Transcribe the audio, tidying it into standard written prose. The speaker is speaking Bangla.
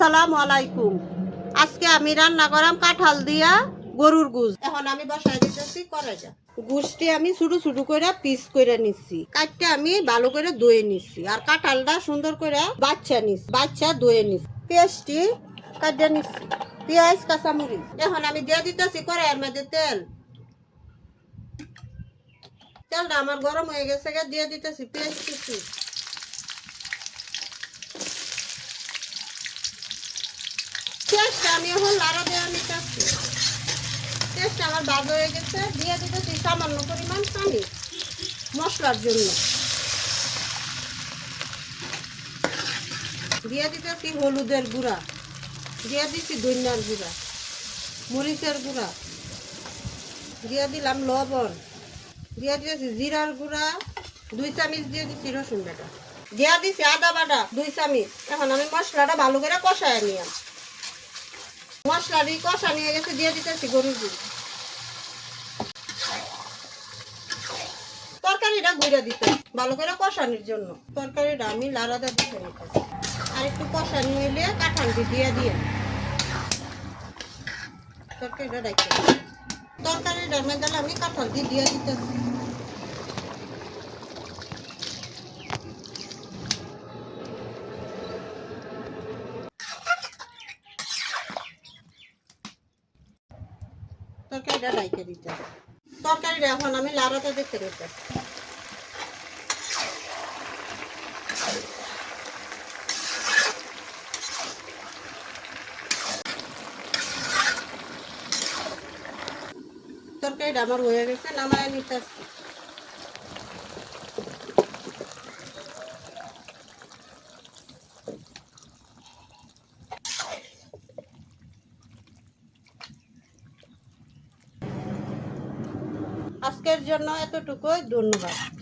আসসালামু আলাইকুম। আজকে আমি রান্না করাম কাঁঠাল দিয়া গরুর গুজ। এখন আমি বসায় দিতেছি কড়াইটা। গুজটি আমি ছোটো ছোটো করে পিস করে নিচ্ছি, কাটতে আমি ভালো করে ধুয়ে নিচ্ছি। আর কাঁঠালটা সুন্দর করে বাচ্চা ধুয়ে নিচ্ছি। পেঁয়াজটি কাটিয়ে নিচ্ছি, পেঁয়াজ কাঁচামরিচ। এখন আমি দিয়ে দিতেছি কড়াইয়ের মধ্যে তেলটা আমার গরম হয়ে গেছে, দিয়ে দিতেছি পেঁয়াজ কুচি। পেঁয়াজটা আমি এখন লাড়া দেওয়া নিতেছি। পেঁয়াজটা আমার ভাজা হয়ে গেছে, দিয়ে দিতেছি সামান্য পরিমাণ পানি মশলার জন্য। দিয়ে দিতেছি হলুদের গুঁড়া, দিয়ে দিচ্ছি ধনিয়ার গুঁড়া, মরিচের গুঁড়া, দিয়ে দিলাম লবণ, দিয়ে দিয়েছি জিরার গুঁড়া 2 চামচ, দিয়ে দিচ্ছি রসুন বাটা, দিয়ে দিচ্ছি আদা বাটা 2 চামচ। এখন আমি মশলাটা ভালো করে কষায় নিলাম। মশলাটি কষা নিয়ে গেছে, দিয়ে দিতেছি গরুর গুঁড়ো। তরকারিটা গুঁড়া দিতে ভালো করে কষানোর জন্য। তরকারিটা আমি লাড়াতে দিতে নিতেছি। আর একটু কষানো হইলে কাঁঠালটি দিয়ে তরকারিটা রাখতে। তরকারিটার মধ্যে আমি কাঁঠালটি দিয়ে দিতেছি। তরকারিটা রাইখে দিতে। তরকারিটা এখন আমি লাড়াতে দেখতে নিতেছি। তরকারিটা আমার হয়ে গেছে, নামায় নিতেছি। আজকের জন্য এতটুকুই, ধন্যবাদ।